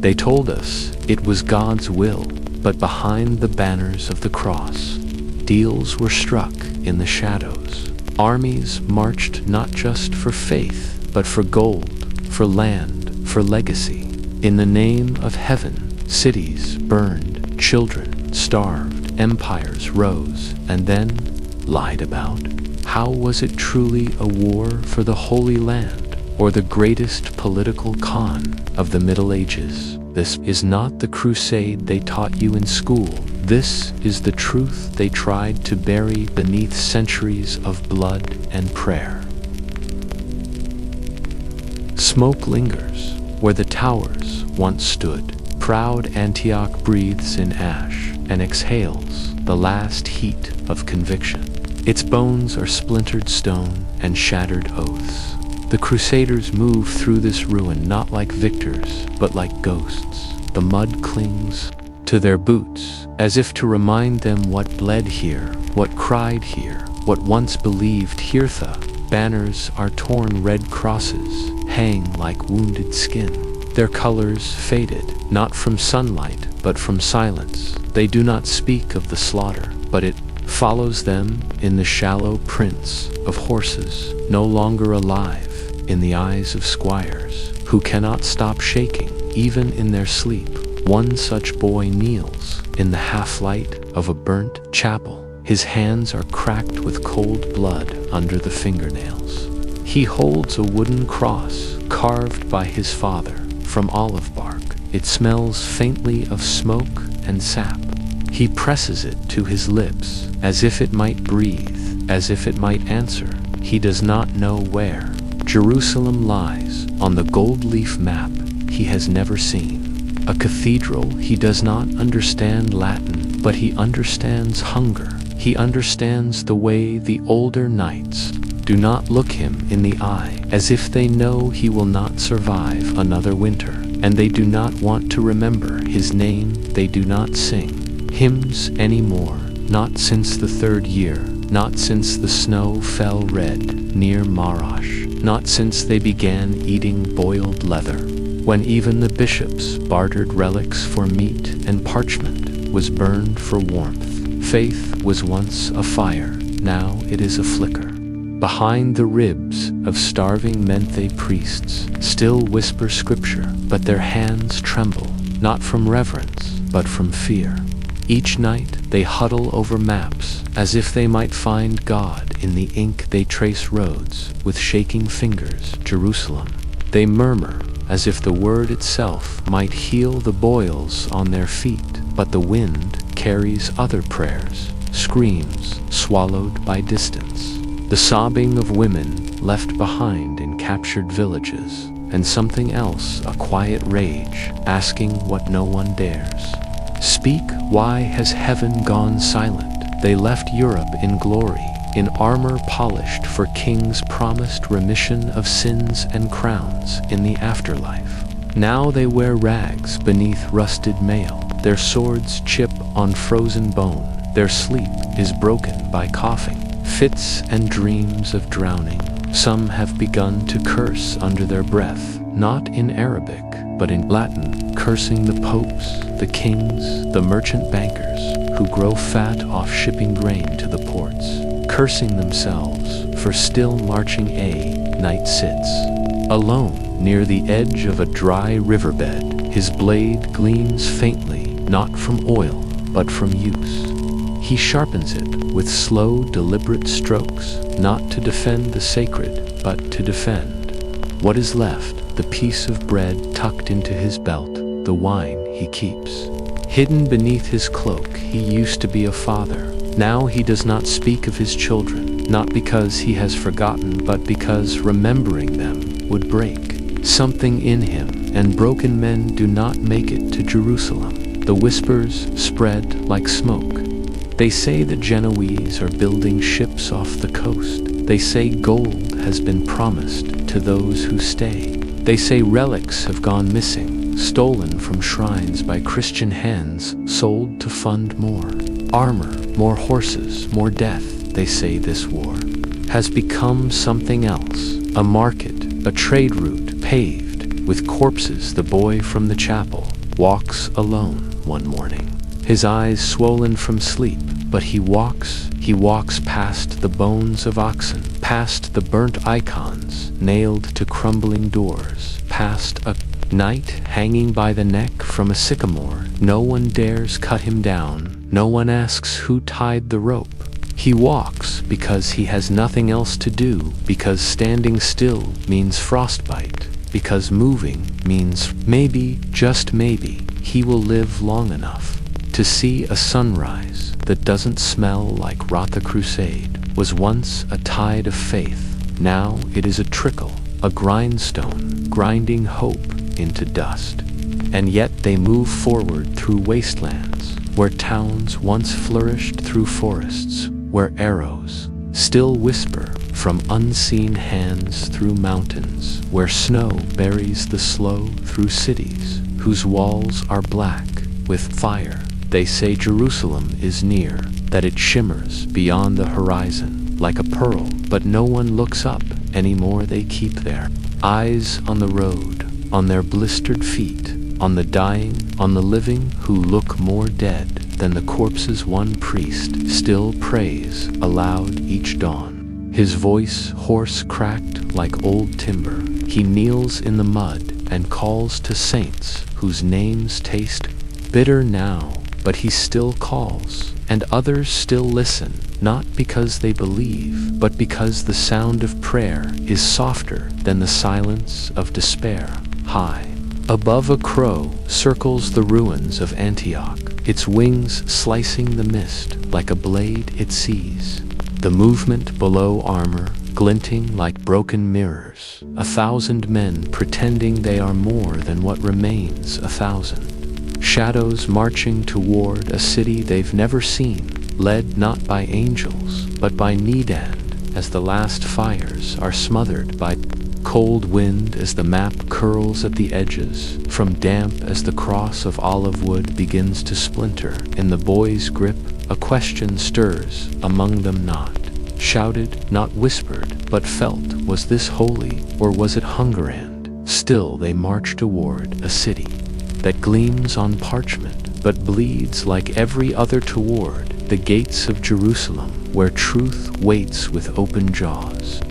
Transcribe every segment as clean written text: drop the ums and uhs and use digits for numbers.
They told us it was God's will, but behind the banners of the cross, deals were struck in the shadows. Armies marched not just for faith, but for gold, for land, for legacy. In the name of heaven, cities burned, children starved, empires rose, and then lied about. How was it truly a war for the Holy Land, or the greatest political con of the Middle Ages? This is not the crusade they taught you in school. This is the truth they tried to bury beneath centuries of blood and prayer. Smoke lingers where the towers once stood. Proud Antioch breathes in ash and exhales the last heat of conviction. Its bones are splintered stone and shattered oaths. The Crusaders move through this ruin not like victors, but like ghosts. The mud clings to their boots, as if to remind them what bled here, what cried here, what once believed Hirtha. Banners are torn, red crosses hang like wounded skin. Their colors faded, not from sunlight, but from silence. They do not speak of the slaughter, but it follows them in the shallow prints of horses no longer alive, in the eyes of squires who cannot stop shaking even in their sleep. One such boy kneels in the half-light of a burnt chapel. His hands are cracked with cold blood under the fingernails. He holds a wooden cross carved by his father from olive bark. It smells faintly of smoke and sap. He presses it to his lips as if it might breathe, as if it might answer. He does not know where Jerusalem lies on the gold leaf map he has never seen. A cathedral. He does not understand Latin, but he understands hunger. He understands the way the older knights do not look him in the eye, as if they know he will not survive another winter, and they do not want to remember his name. They do not sing hymns anymore, not since the third year, not since the snow fell red near Marash, not since they began eating boiled leather, when even the bishops bartered relics for meat and parchment was burned for warmth. Faith was once a fire, now it is a flicker. Behind the ribs of starving Menthe priests still whisper scripture, but their hands tremble, not from reverence, but from fear. Each night they huddle over maps, as if they might find God in the ink. They trace roads with shaking fingers. Jerusalem. They murmur, as if the word itself might heal the boils on their feet, but the wind carries other prayers, screams swallowed by distance, the sobbing of women left behind in captured villages, and something else, a quiet rage, asking what no one dares. Speak. Why has heaven gone silent? They left Europe in glory, in armor polished for kings promised remission of sins and crowns in the afterlife. Now they wear rags beneath rusted mail. Their swords chip on frozen bone. Their sleep is broken by coughing, fits and dreams of drowning. Some have begun to curse under their breath, not in Arabic, but in Latin, cursing the popes, the kings, the merchant bankers who grow fat off shipping grain to the ports, cursing themselves for still marching. A knight sits alone near the edge of a dry riverbed. His blade gleams faintly, not from oil, but from use. He sharpens it with slow, deliberate strokes, not to defend the sacred, but to defend what is left, the piece of bread tucked into his belt, the wine he keeps hidden beneath his cloak. He used to be a father. Now he does not speak of his children, not because he has forgotten, but because remembering them would break something in him, and broken men do not make it to Jerusalem. The whispers spread like smoke. They say the Genoese are building ships off the coast. They say gold has been promised to those who stay. They say relics have gone missing, stolen from shrines by Christian hands, sold to fund more armor, more horses, more death. They say this war has become something else, a market, a trade route paved with corpses. The boy from the chapel walks alone one morning, his eyes swollen from sleep, but he walks past the bones of oxen, past the burnt icons nailed to crumbling doors, past a knight hanging by the neck from a sycamore. No one dares cut him down, no one asks who tied the rope. He walks because he has nothing else to do, because standing still means frostbite, because moving means maybe, just maybe, he will live long enough to see a sunrise that doesn't smell like rot. The crusade was once a tide of faith, now it is a trickle, a grindstone, grinding hope into dust. And yet they move forward through wastelands, where towns once flourished, through forests, where arrows still whisper from unseen hands, through mountains, where snow buries the slow, through cities whose walls are black with fire. They say Jerusalem is near, that it shimmers beyond the horizon like a pearl, but no one looks up anymore. They keep their eyes on the road, on their blistered feet, on the dying, on the living who look more dead than the corpses. One priest still prays aloud each dawn, his voice hoarse, cracked like old timber. He kneels in the mud and calls to saints whose names taste bitter now, but he still calls, and others still listen, not because they believe, but because the sound of prayer is softer than the silence of despair. High above, a crow circles the ruins of Antioch, its wings slicing the mist like a blade it sees. The movement below, armor glinting like broken mirrors, 1,000 men pretending they are more than what remains 1,000. Shadows marching toward a city they've never seen, led not by angels, but by Nedand, as the last fires are smothered by cold wind, as the map curls at the edges, from damp as the cross of olive wood begins to splinter. In the boy's grip, a question stirs among them, not shouted, not whispered, but felt. Was this holy, or was it Hungerand? Still they march toward a city that gleams on parchment, but bleeds like every other, toward the gates of Jerusalem, where truth waits with open jaws.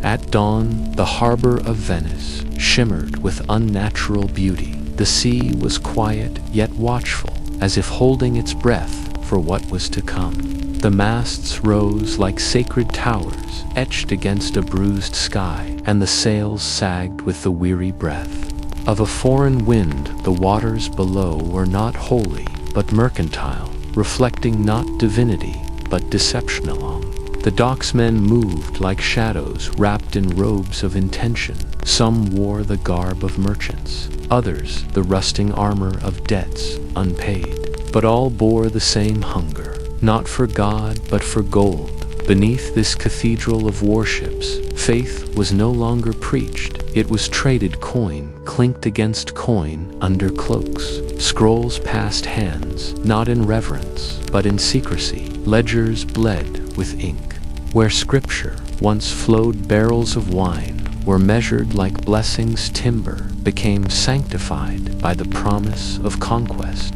At dawn, the harbor of Venice shimmered with unnatural beauty. The sea was quiet yet watchful, as if holding its breath for what was to come. The masts rose like sacred towers, etched against a bruised sky, and the sails sagged with the weary breath of a foreign wind. The waters below were not holy, but mercantile, reflecting not divinity, but deception. Along the docks men moved like shadows, wrapped in robes of intention. Some wore the garb of merchants, others the rusting armor of debts unpaid, but all bore the same hunger, not for God but for gold. Beneath this cathedral of warships, faith was no longer preached, it was traded. Coin clinked against coin under cloaks, scrolls passed hands, not in reverence, but in secrecy. Ledgers bled with ink, where scripture once flowed. Barrels of wine were measured like blessings. Timber became sanctified by the promise of conquest.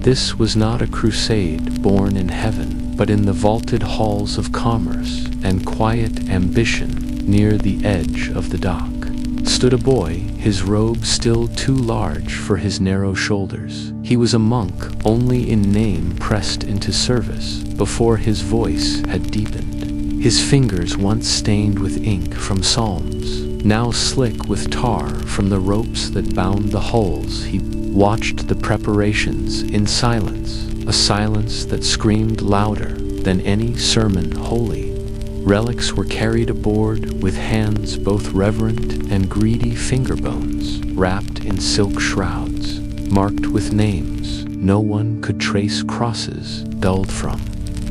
This was not a crusade born in heaven, but in the vaulted halls of commerce and quiet ambition. Near the edge of the dock stood a boy, his robe still too large for his narrow shoulders. He was a monk only in name, pressed into service before his voice had deepened. His fingers, once stained with ink from psalms, now slick with tar from the ropes that bound the hulls. He watched the preparations in silence, a silence that screamed louder than any sermon. Holy relics were carried aboard with hands both reverent and greedy, finger bones wrapped in silk shrouds, marked with names no one could trace, crosses dulled from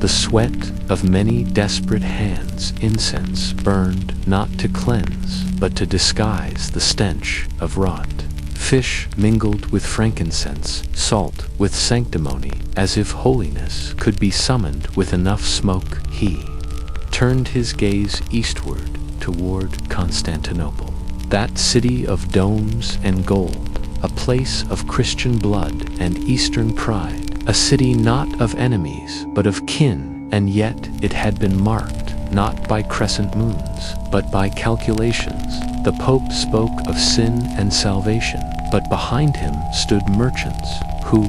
the sweat of many desperate hands. Incense burned not to cleanse, but to disguise the stench of rot. Fish mingled with frankincense, salt with sanctimony, as if holiness could be summoned with enough smoke. He turned his gaze eastward toward Constantinople. That city of domes and gold, a place of Christian blood and Eastern pride, a city not of enemies but of kin, and yet it had been marked not by crescent moons, but by calculations. The Pope spoke of sin and salvation, but behind him stood merchants who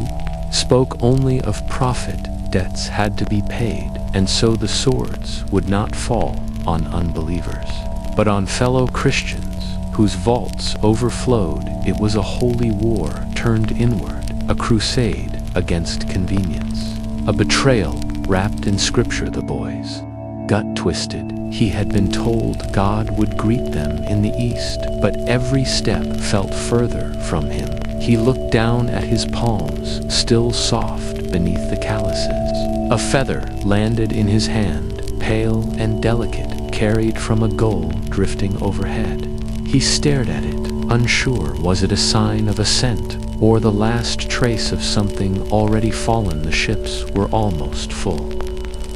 spoke only of profit. Debts had to be paid, and so the swords would not fall on unbelievers, but on fellow Christians whose vaults overflowed. It was a holy war turned inward, a crusade against convenience, a betrayal wrapped in scripture. The boys, gut-twisted, he had been told God would greet them in the east, but every step felt further from him. He looked down at his palms, still soft beneath the calluses. A feather landed in his hand, pale and delicate, carried from a gull drifting overhead. He stared at it, unsure. Was it a sign of ascent, or the last trace of something already fallen? The ships were almost full.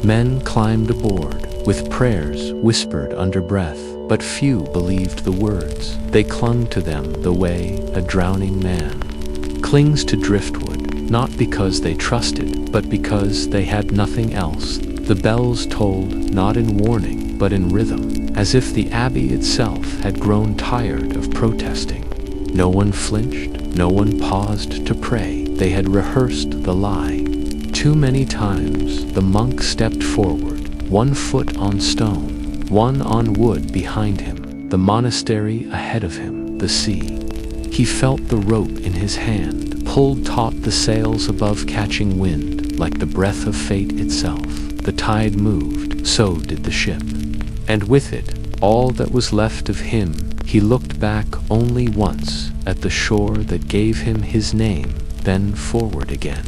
Men climbed aboard, with prayers whispered under breath, but few believed the words. They clung to them the way a drowning man clings to driftwood, not because they trusted, but because they had nothing else. The bells tolled, not in warning, but in rhythm, as if the abbey itself had grown tired of protesting. No one flinched, no one paused to pray. They had rehearsed the lie too many times. The monk stepped forward, one foot on stone, one on wood behind him, the monastery ahead of him, the sea. He felt the rope in his hand, pulled taut, the sails above catching wind, like the breath of fate itself. The tide moved, so did the ship, and with it, all that was left of him. He looked back only once, at the shore that gave him his name, then forward again,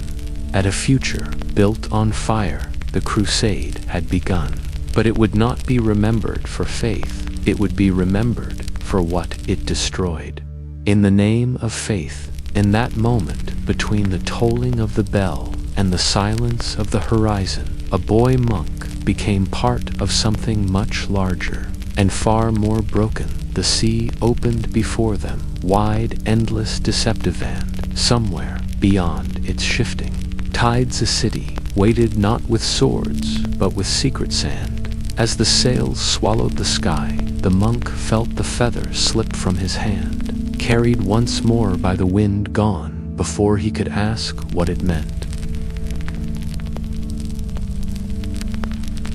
at a future built on fire. The crusade had begun, but it would not be remembered for faith, it would be remembered for what it destroyed. In the name of faith, in that moment between the tolling of the bell and the silence of the horizon, a boy monk became part of something much larger and far more broken. The sea opened before them, wide, endless, deceptive, and somewhere beyond its shifting tides a city waited not with swords but with secret sand. As the sails swallowed the sky, the monk felt the feather slip from his hand, carried once more by the wind, gone before he could ask what it meant.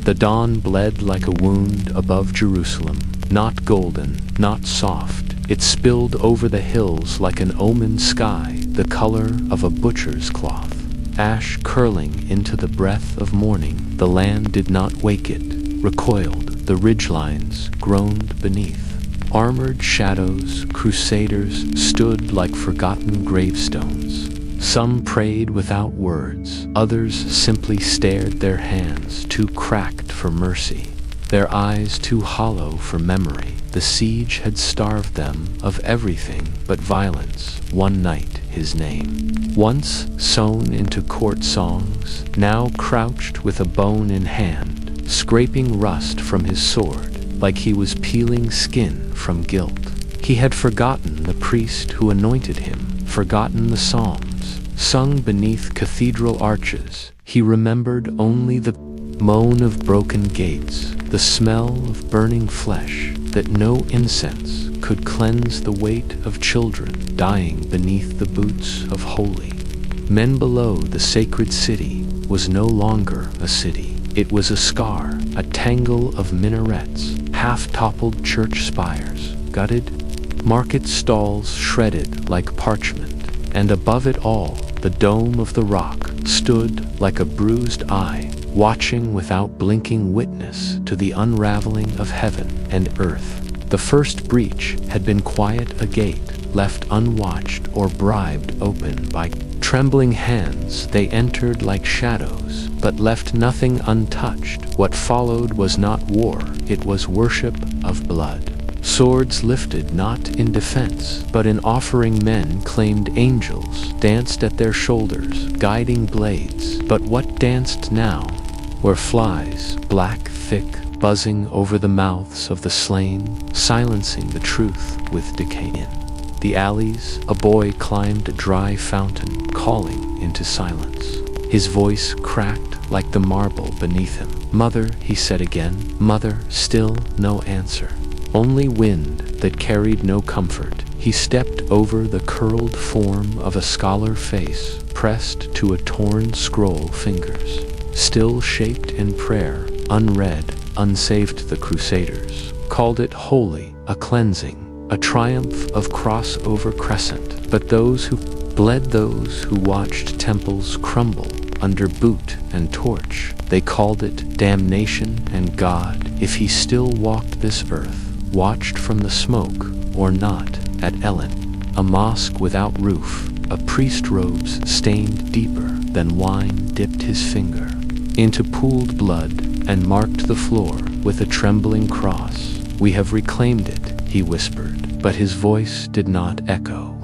The dawn bled like a wound above Jerusalem, not golden, not soft. It spilled over the hills like an omened sky, the color of a butcher's cloth, ash curling into the breath of morning. The land did not wake it, recoiled, the ridgelines groaned beneath. Armored shadows, crusaders, stood like forgotten gravestones. Some prayed without words, others simply stared, their hands too cracked for mercy, their eyes too hollow for memory. The siege had starved them of everything but violence. One knight, his name, once sewn into court songs, now crouched with a bone in hand, scraping rust from his sword, like he was peeling skin from guilt. He had forgotten the priest who anointed him, forgotten the psalms sung beneath cathedral arches. He remembered only the moan of broken gates, the smell of burning flesh, that no incense could cleanse, the weight of children dying beneath the boots of holy men below. The sacred city was no longer a city. It was a scar, a tangle of minarets, half-toppled church spires, gutted market stalls shredded like parchment, and above it all, the dome of the rock stood like a bruised eye, watching without blinking, witness to the unraveling of heaven and earth. The first breach had been quiet, a gate left unwatched or bribed open by trembling hands. They entered like shadows, but left nothing untouched. What followed was not war, it was worship of blood. Swords lifted not in defense, but in offering. Men claimed angels danced at their shoulders, guiding blades. But what danced now were flies, black, thick, buzzing over the mouths of the slain, silencing the truth with decay. In the alleys, a boy climbed a dry fountain, calling into silence. His voice cracked like the marble beneath him. "Mother," he said again. "Mother," still no answer. Only wind that carried no comfort. He stepped over the curled form of a scholar face, pressed to a torn scroll fingers. Still shaped in prayer, unread, unsaved. The Crusaders called it holy, a cleansing, a triumph of crossover crescent. But those who bled, those who watched temples crumble under boot and torch, they called it damnation. And God, if he still walked this earth, watched from the smoke or not. At Ellen, a mosque without roof, a priest's robes stained deeper than wine dipped his finger into pooled blood and marked the floor with a trembling cross. "We have reclaimed it," he whispered, but his voice did not echo.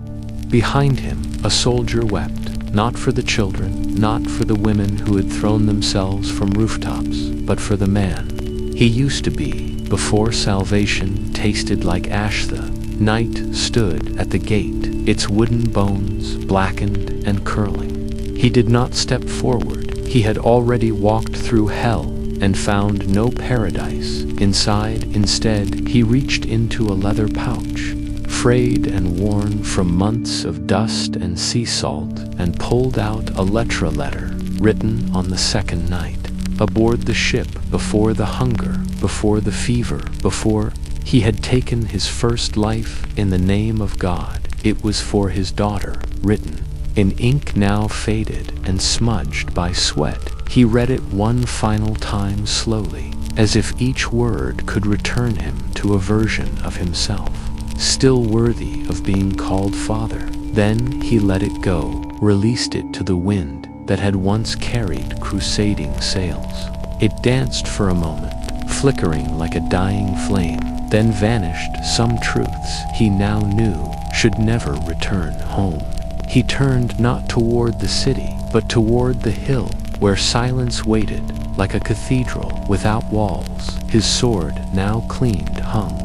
Behind him, a soldier wept, not for the children, not for the women who had thrown themselves from rooftops, but for the man he used to be before salvation tasted like ash. The night stood at the gate, its wooden bones blackened and curling. He did not step forward. He had already walked through hell and found no paradise inside. Instead, he reached into a leather pouch, frayed and worn from months of dust and sea salt, and pulled out a letter written on the second night. Aboard the ship, before the hunger, before the fever, before he had taken his first life in the name of God. It was for his daughter, written in ink now faded and smudged by sweat. He read it one final time slowly, as if each word could return him to a version of himself, still worthy of being called father. Then he let it go, released it to the wind that had once carried crusading sails. It danced for a moment, flickering like a dying flame, then vanished. Some truths he now knew should never return home. He turned not toward the city, but toward the hill, where silence waited, like a cathedral without walls. His sword, now cleaned, hung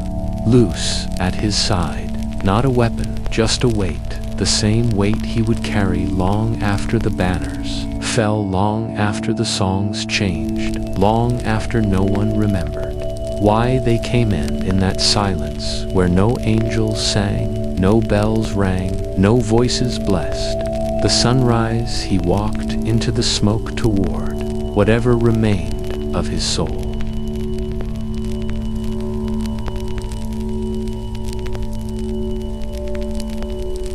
loose at his side, not a weapon, just a weight, the same weight he would carry long after the banners fell, long after the songs changed, long after no one remembered why they came in that silence where no angels sang, no bells rang, no voices blessed. The sunrise, he walked into the smoke toward whatever remained of his soul.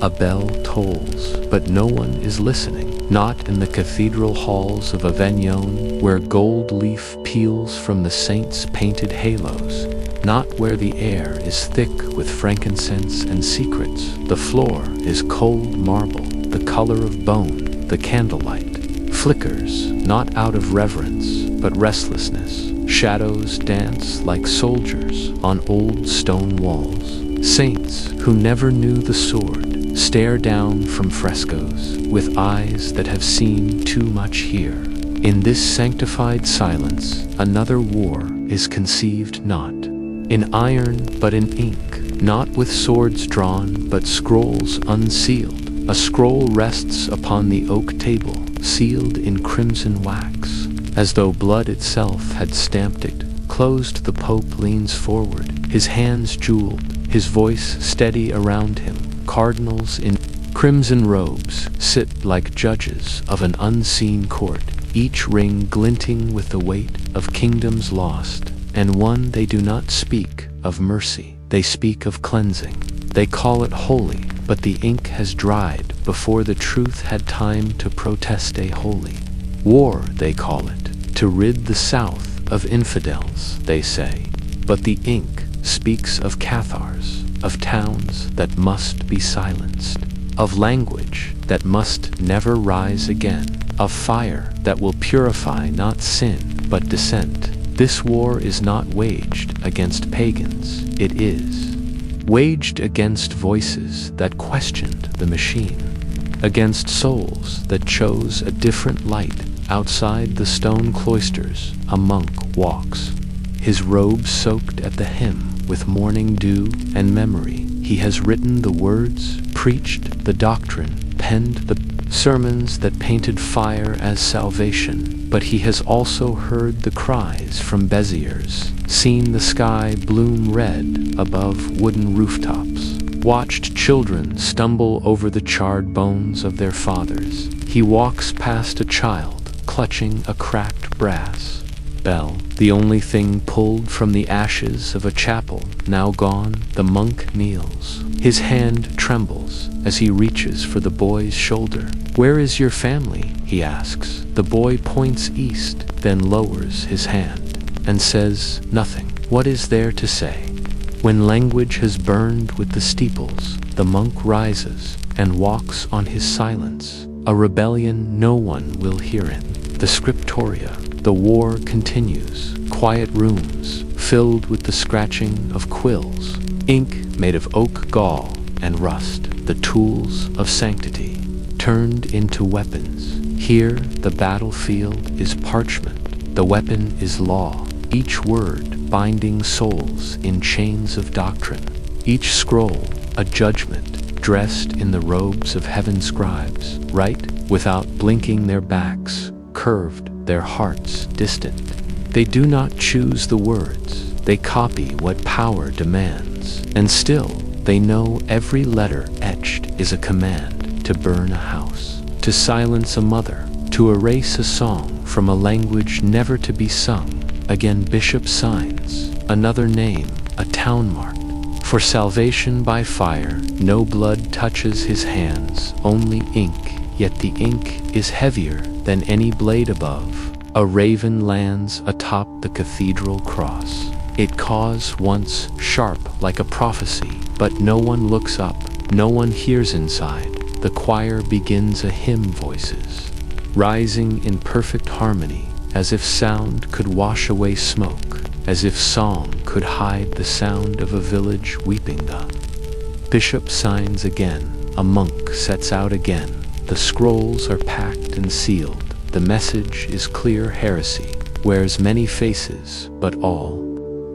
A bell tolls, but no one is listening. Not in the cathedral halls of Avignon, where gold leaf peels from the saints' painted halos. Not where the air is thick with frankincense and secrets. The floor is cold marble, the color of bone. The candlelight flickers, not out of reverence, but restlessness. Shadows dance like soldiers on old stone walls. Saints who never knew the sword stare down from frescoes with eyes that have seen too much here. In this sanctified silence, another war is conceived, not in iron but in ink, not with swords drawn but scrolls unsealed. A scroll rests upon the oak table, sealed in crimson wax, as though blood itself had stamped it. Closed, the Pope leans forward, his hands jeweled, his voice steady around him. Cardinals in crimson robes sit like judges of an unseen court, each ring glinting with the weight of kingdoms lost, and one. They do not speak of mercy, they speak of cleansing. They call it holy, but the ink has dried before the truth had time to protest. A holy war, they call it, to rid the South of infidels, they say. But the ink speaks of Cathars, of towns that must be silenced, of language that must never rise again, of fire that will purify not sin but dissent. This war is not waged against pagans, it is waged against voices that questioned the machine, against souls that chose a different light. Outside the stone cloisters, a monk walks, his robes soaked at the hem with morning dew and memory. He has written the words, preached the doctrine, penned the sermons that painted fire as salvation, but he has also heard the cries from Beziers, seen the sky bloom red above wooden rooftops, watched children stumble over the charred bones of their fathers. He walks past a child clutching a cracked brass bell, the only thing pulled from the ashes of a chapel now gone. The monk kneels. His hand trembles as he reaches for the boy's shoulder. "Where is your family?" he asks. The boy points east, then lowers his hand and says nothing. What is there to say? When language has burned with the steeples, the monk rises and walks on his silence, a rebellion no one will hear in. The scriptoria. The war continues. Quiet rooms filled with the scratching of quills, ink made of oak gall and rust, the tools of sanctity turned into weapons. Here the battlefield is parchment, the weapon is law, each word binding souls in chains of doctrine, each scroll a judgment dressed in the robes of heaven's scribes, write without blinking their backs, curved their hearts distant. They do not choose the words, they copy what power demands, and still they know every letter etched is a command to burn a house, to silence a mother, to erase a song from a language never to be sung. Again Bishop signs, another name, a town mark. For salvation by fire, no blood touches his hands, only ink, yet the ink is heavier than any blade above. A raven lands atop the cathedral cross. It caws once sharp like a prophecy, but no one looks up, no one hears inside. The choir begins a hymn voices, rising in perfect harmony, as if sound could wash away smoke, as if song could hide the sound of a village weeping. The bishop signs again, a monk sets out again. The scrolls are packed and sealed. The message is clear heresy, wears many faces, but all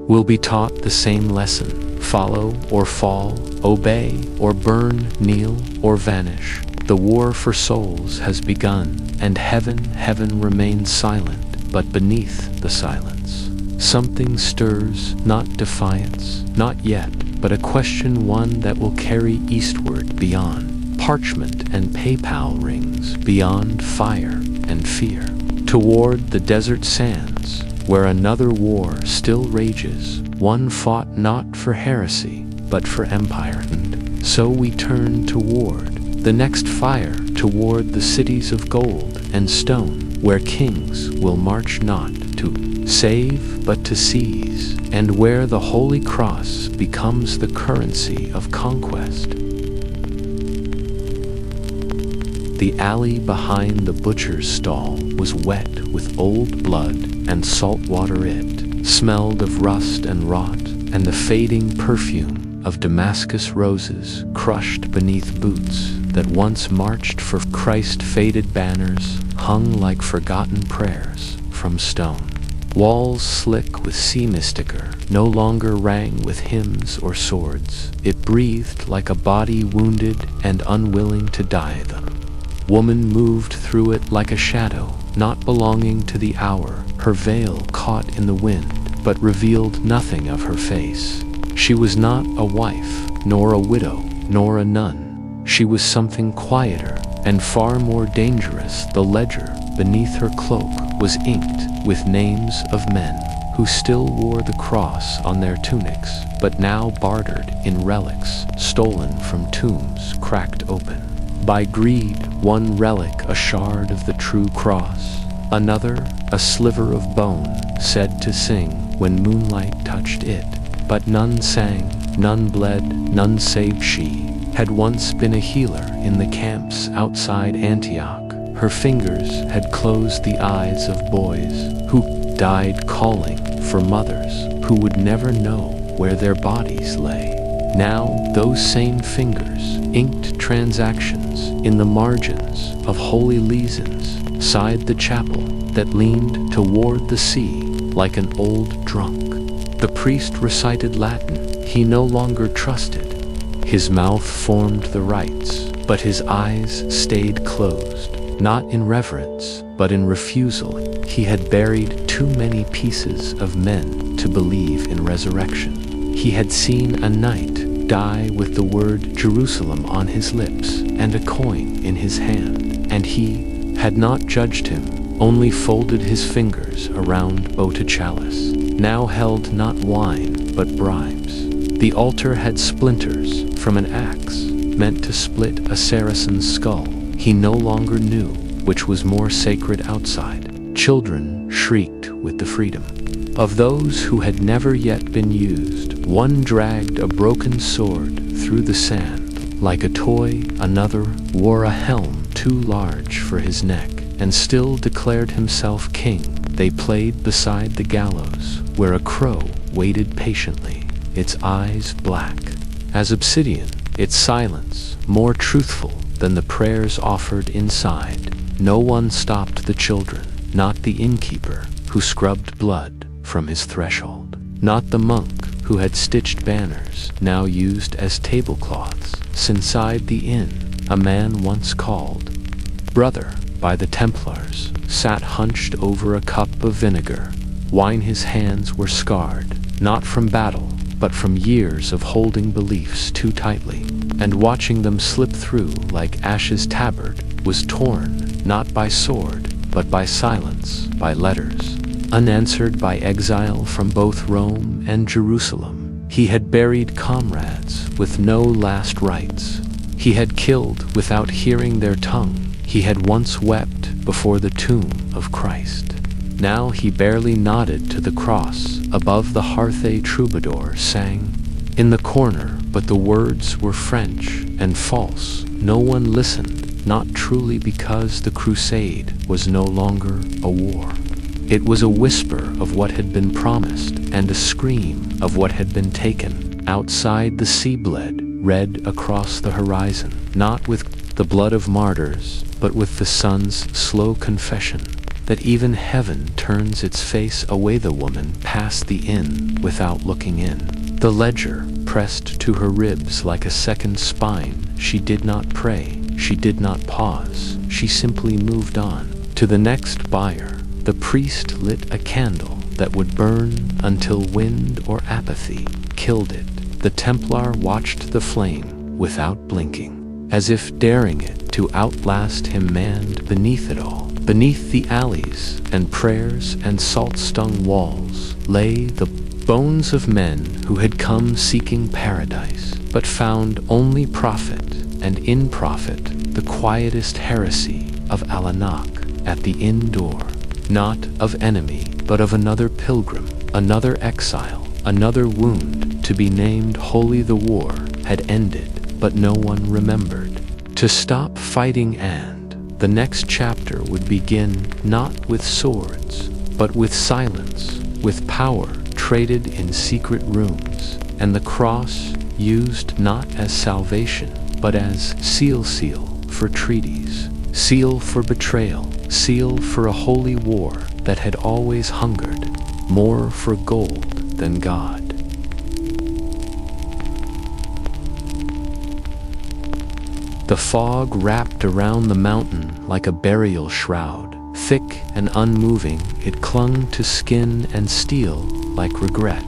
will be taught the same lesson. Follow or fall, obey or burn, kneel or vanish. The war for souls has begun, and heaven remains silent, but beneath the silence, something stirs, not defiance, not yet, but a question, one that will carry eastward beyond parchment and PayPal rings, beyond fire and fear, toward the desert sands, where another war still rages, one fought not for heresy, but for empire. And so we turn toward the next fire, toward the cities of gold and stone, where kings will march not to save, but to seize, and where the Holy Cross becomes the currency of conquest. The alley behind the butcher's stall was wet with old blood and salt water. It smelled of rust and rot, and the fading perfume of Damascus roses crushed beneath boots that once marched for Christ. Faded banners hung like forgotten prayers from stone. Walls slick with sea mystica no longer rang with hymns or swords. It breathed like a body wounded and unwilling to die. The woman moved through it like a shadow, not belonging to the hour. Her veil caught in the wind, but revealed nothing of her face. She was not a wife, nor a widow, nor a nun. She was something quieter and far more dangerous. The ledger beneath her cloak was inked with names of men who still wore the cross on their tunics, but now bartered in relics stolen from tombs cracked open by greed. One relic a shard of the true cross, another a sliver of bone, said to sing when moonlight touched it. But none sang, none bled, none save she had once been a healer in the camps outside Antioch. Her fingers had closed the eyes of boys who died calling for mothers who would never know where their bodies lay. Now those same fingers inked transactions in the margins of holy leasons, side the chapel that leaned toward the sea like an old drunk. The priest recited Latin. He no longer trusted. His mouth formed the rites, but his eyes stayed closed, not in reverence, but in refusal. He had buried too many pieces of men to believe in resurrection. He had seen a knight die with the word Jerusalem on his lips and a coin in his hand, and he had not judged him, only folded his fingers around Botticelli's, now held not wine but bribes. The altar had splinters from an axe, meant to split a Saracen's skull. He no longer knew which was more sacred outside. Children shrieked with the freedom of those who had never yet been used. One dragged a broken sword through the sand like a toy. Another wore a helm too large for his neck and still declared himself king. They played beside the gallows, where a crow waited patiently, its eyes black as obsidian, its silence more truthful than the prayers offered inside. No one stopped the children, not the innkeeper who scrubbed blood from his threshold, not the monk who had stitched banners now used as tablecloths. Inside the inn, a man once called brother by the Templars sat hunched over a cup of vinegar. Wine. His hands were scarred, not from battle, but from years of holding beliefs too tightly, and watching them slip through like ashes. Tabard was torn, not by sword, but by silence, by letters, unanswered, by exile from both Rome and Jerusalem. He had buried comrades with no last rites. He had killed without hearing their tongue. He had once wept before the tomb of Christ. Now he barely nodded to the cross above the hearth. A troubadour sang in the corner, but the words were French and false. No one listened, not truly because the crusade was no longer a war. It was a whisper of what had been promised and a scream of what had been taken. Outside, the sea bled red across the horizon, not with the blood of martyrs, but with the sun's slow confession that even heaven turns its face away. The woman passed the inn without looking in, the ledger pressed to her ribs like a second spine. She did not pray, she did not pause, she simply moved on to the next buyer. The priest lit a candle that would burn until wind or apathy killed it. The Templar watched the flame without blinking, as if daring it to outlast him. Manned beneath it all, beneath the alleys and prayers and salt-stung walls, lay the bones of men who had come seeking paradise, but found only profit, and in profit the quietest heresy of Alanak at the inn door, not of enemy, but of another pilgrim, another exile, another wound to be named holy. The war had ended, but no one remembered to stop fighting, and the next chapter would begin not with swords, but with silence, with power traded in secret rooms, and the cross used not as salvation, but as seal for treaties, seal for betrayal, seal for a holy war that had always hungered more for gold than God. The fog wrapped around the mountain like a burial shroud. Thick and unmoving, it clung to skin and steel like regret.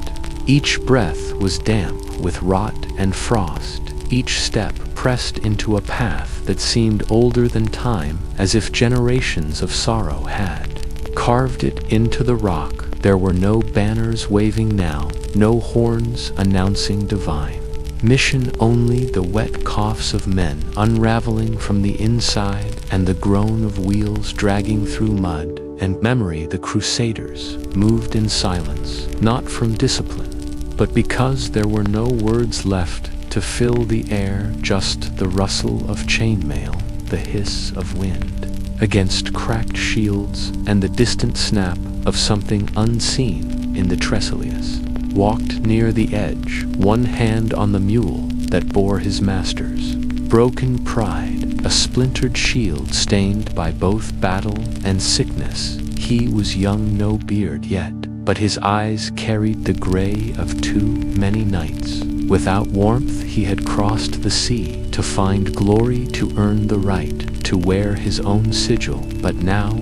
Each breath was damp with rot and frost. Each step pressed into a path that seemed older than time, as if generations of sorrow had carved it into the rock. There were no banners waving now, no horns announcing divine mission, only the wet coughs of men unraveling from the inside and the groan of wheels dragging through mud and memory. The Crusaders moved in silence, not from discipline, but because there were no words left to fill the air, just the rustle of chainmail, the hiss of wind against cracked shields, and the distant snap of something unseen in the Crusades. Walked near the edge, one hand on the mule that bore his master's broken pride, a splintered shield stained by both battle and sickness. He was young, no beard yet, but his eyes carried the gray of too many nights. Without warmth he had crossed the sea to find glory, to earn the right to wear his own sigil. But now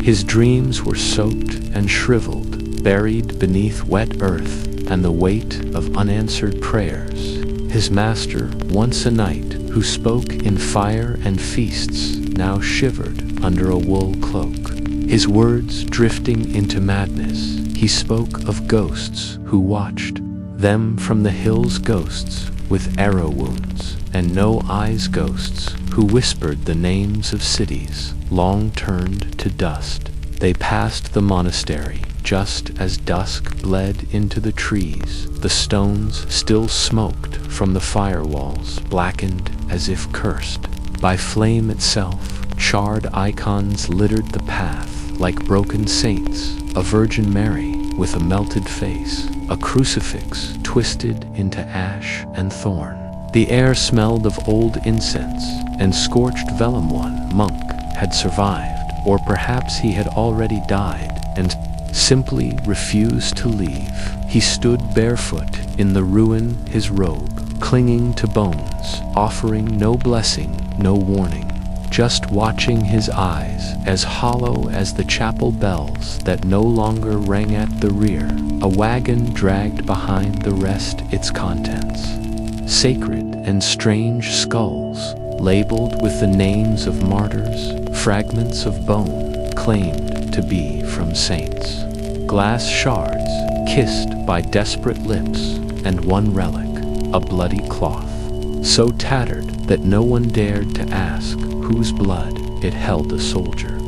his dreams were soaked and shriveled, buried beneath wet earth and the weight of unanswered prayers. His master, once a knight who spoke in fire and feasts, now shivered under a wool cloak. His words drifting into madness, he spoke of ghosts who watched them from the hills, ghosts with arrow wounds and no eyes, ghosts who whispered the names of cities long turned to dust. They passed the monastery just as dusk bled into the trees. The stones still smoked from the firewalls, blackened as if cursed by flame itself. Charred icons littered the path like broken saints, a Virgin Mary with a melted face, a crucifix twisted into ash and thorn. The air smelled of old incense and scorched vellum. One monk had survived, or perhaps he had already died and simply refused to leave. He stood barefoot in the ruin, his robe clinging to bones, offering no blessing, no warning, just watching, his eyes as hollow as the chapel bells that no longer rang at the rear. A wagon dragged behind the rest, its contents sacred and strange skulls labeled with the names of martyrs, fragments of bone claimed to be from saints, glass shards kissed by desperate lips, and one relic, a bloody cloth, so tattered that no one dared to ask whose blood it held. A soldier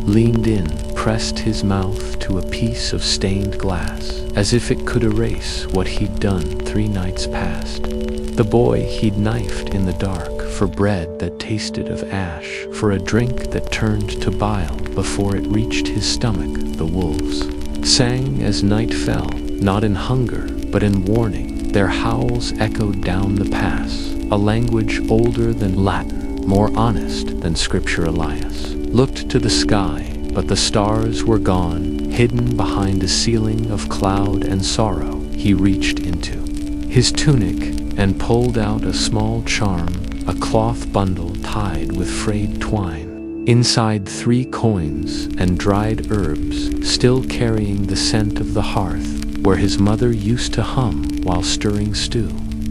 leaned in, pressed his mouth to a piece of stained glass, as if it could erase what he'd done 3 nights past. The boy he'd knifed in the dark, for bread that tasted of ash, for a drink that turned to bile before it reached his stomach. The wolves sang as night fell, not in hunger, but in warning. Their howls echoed down the pass, a language older than Latin, more honest than Scripture. Elias looked to the sky, but the stars were gone, hidden behind a ceiling of cloud and sorrow. He reached into his tunic and pulled out a small charm, a cloth bundle tied with frayed twine. Inside 3 coins and dried herbs, still carrying the scent of the hearth where his mother used to hum while stirring stew.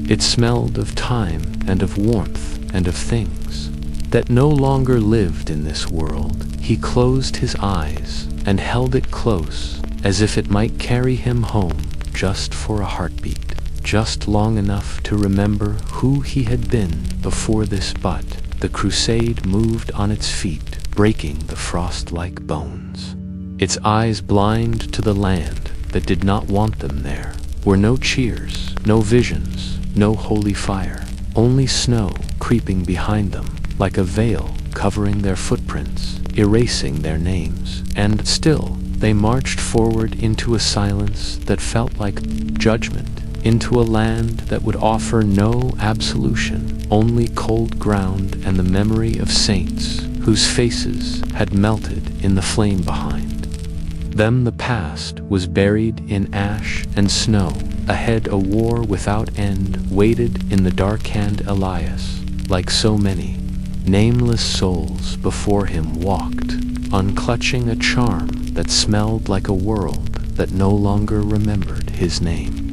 It smelled of time and of warmth and of things that no longer lived in this world. He closed his eyes and held it close, as if it might carry him home just for a heartbeat, just long enough to remember who he had been before this. But the crusade moved on its feet, breaking the frost-like bones. Its eyes blind to the land that did not want them there. Were no cheers, no visions, no holy fire, only snow creeping behind them like a veil, covering their footprints, erasing their names. And still they marched forward into a silence that felt like judgment, into a land that would offer no absolution, only cold ground and the memory of saints whose faces had melted in the flame behind them. The past was buried in ash and snow. Ahead, a war without end waited in the dark hand. Elias, like so many nameless souls before him, walked, unclutching a charm that smelled like a world that no longer remembered his name.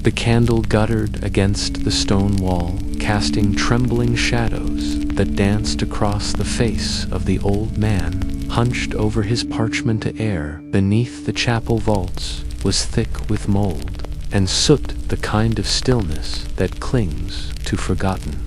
The candle guttered against the stone wall, casting trembling shadows that danced across the face of the old man, hunched over his parchment. Air beneath the chapel vaults was thick with mold and soot, the kind of stillness that clings to forgotten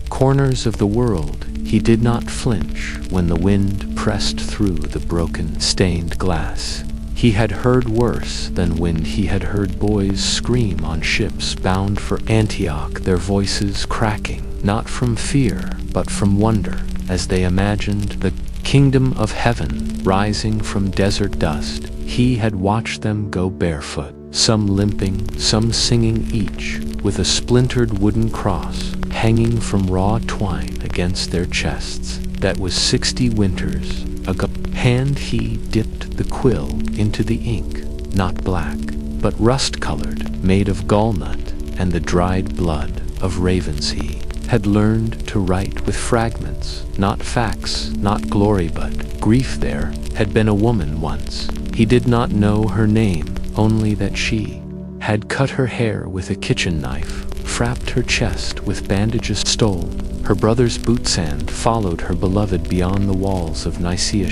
corners of the world. He did not flinch when the wind pressed through the broken, stained glass. He had heard worse than wind. He had heard boys scream on ships bound for Antioch, their voices cracking, not from fear, but from wonder, as they imagined the kingdom of heaven rising from desert dust. He had watched them go barefoot, some limping, some singing, each with a splintered wooden cross hanging from raw twine against their chests. That was 60 winters ago. hand he dipped the quill into the ink, not black, but rust-colored, made of gallnut and the dried blood of ravens. He had learned to write with fragments, not facts, not glory, but grief. There had been a woman once. He did not know her name, only that she had cut her hair with a kitchen knife, frapped her chest with bandages, stole her brother's boot sand, followed her beloved beyond the walls of Nicaea,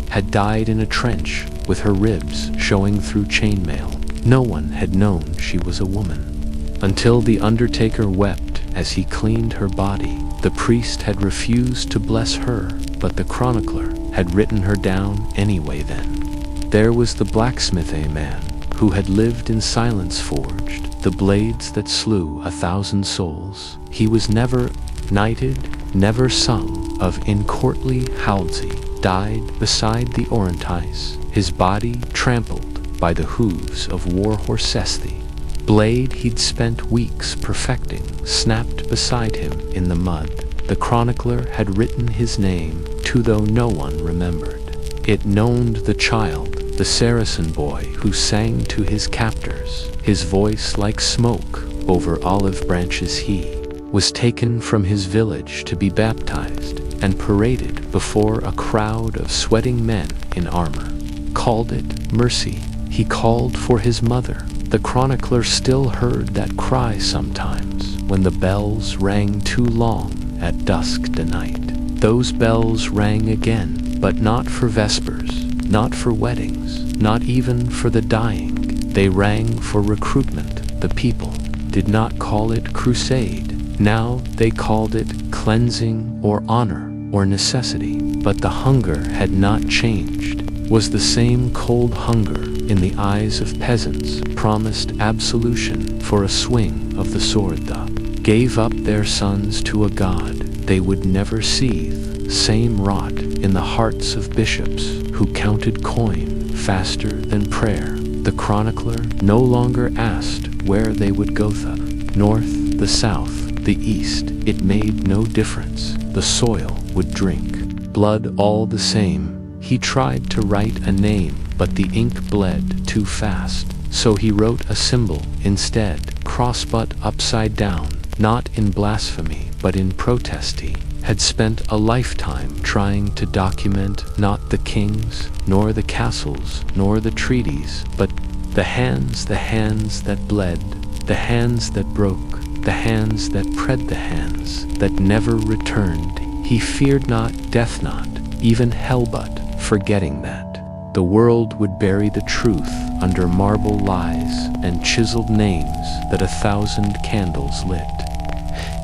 had died in a trench with her ribs showing through chainmail. No one had known she was a woman, until the undertaker wept as he cleaned her body. The priest had refused to bless her, but the chronicler had written her down anyway. Then there was the blacksmith, a man who had lived in silence, forged the blades that slew 1,000 souls. He was never knighted, never sung of in courtly Halsey, died beside the Orontes, his body trampled by the hooves of war horses. The blade he'd spent weeks perfecting snapped beside him in the mud. The chronicler had written his name too, though no one remembered. It knowned the child, the Saracen boy who sang to his captors, his voice like smoke over olive branches. He was taken from his village to be baptized and paraded before a crowd of sweating men in armor. Called it mercy. He called for his mother. The chronicler still heard that cry sometimes when the bells rang too long at dusk night. Those bells rang again, but not for vespers, not for weddings, not even for the dying. They rang for recruitment. The people did not call it crusade. Now they called it cleansing or honor or necessity. But the hunger had not changed, was the same cold hunger in the eyes of peasants, promised absolution for a swing of the sword. They gave up their sons to a god they would never see. Same wrought in the hearts of bishops who counted coin faster than prayer. The chronicler no longer asked where they would go, the north, the south, the east. It made no difference. The soil would drink blood all the same. He tried to write a name, but the ink bled too fast. So he wrote a symbol instead, crossbutt upside down, not in blasphemy, but in protest. He had spent a lifetime trying to document not the kings, nor the castles, nor the treaties, but the hands that bled, the hands that broke, the hands that prayed, the hands that never returned. He feared not death, not even hell, but forgetting that the world would bury the truth under marble lies and chiseled names that 1,000 candles lit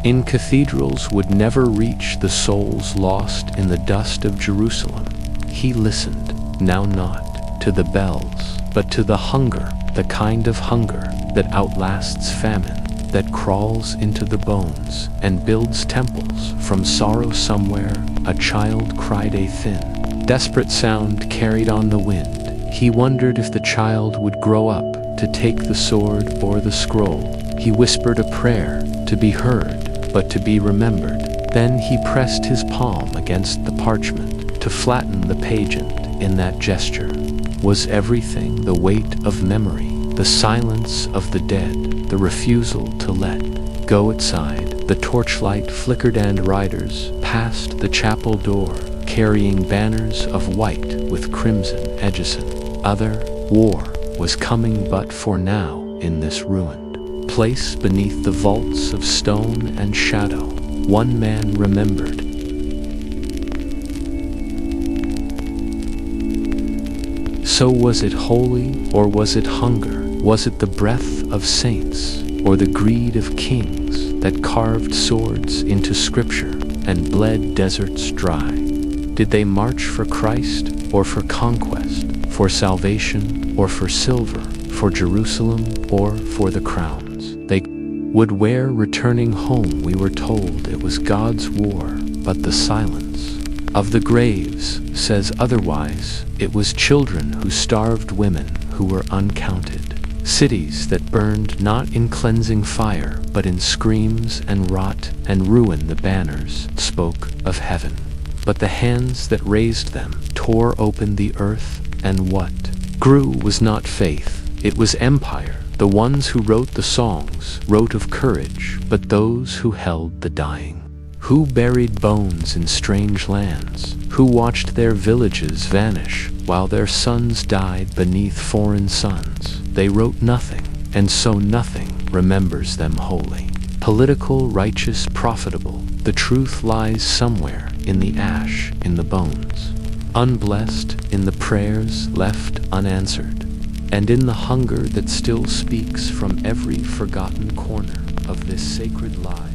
in cathedrals would never reach the souls lost in the dust of Jerusalem. He listened, now not to the bells, but to the hunger, the kind of hunger that outlasts famine, that crawls into the bones and builds temples from sorrow. Somewhere a child cried, a thin, desperate sound carried on the wind. He wondered if the child would grow up to take the sword or the scroll. He whispered a prayer to be heard, but to be remembered. Then he pressed his palm against the parchment to flatten the pageant. In that gesture was everything: the weight of memory, the silence of the dead, the refusal to let go. Outside, the torchlight flickered and riders passed the chapel door, carrying banners of white with crimson edges. Other war was coming, but for now, in this ruined place beneath the vaults of stone and shadow, one man remembered. So was it holy, or was it hunger? Was it the breath of saints, or the greed of kings that carved swords into scripture and bled deserts dry? Did they march for Christ, or for conquest, for salvation, or for silver, for Jerusalem, or for the crowns they would wear returning home? We were told it was God's war, but the silence of the graves says otherwise. It was children who starved, women who were uncounted, cities that burned not in cleansing fire, but in screams and rot and ruin. The banners spoke of heaven, but the hands that raised them tore open the earth, and what grew was not faith, it was empire. The ones who wrote the songs wrote of courage, but those who held the dying, who buried bones in strange lands, who watched their villages vanish while their sons died beneath foreign suns. They wrote nothing, and so nothing remembers them wholly. Political, righteous, profitable, the truth lies somewhere in the ash, in the bones, unblessed, in the prayers left unanswered, and in the hunger that still speaks from every forgotten corner of this sacred lie.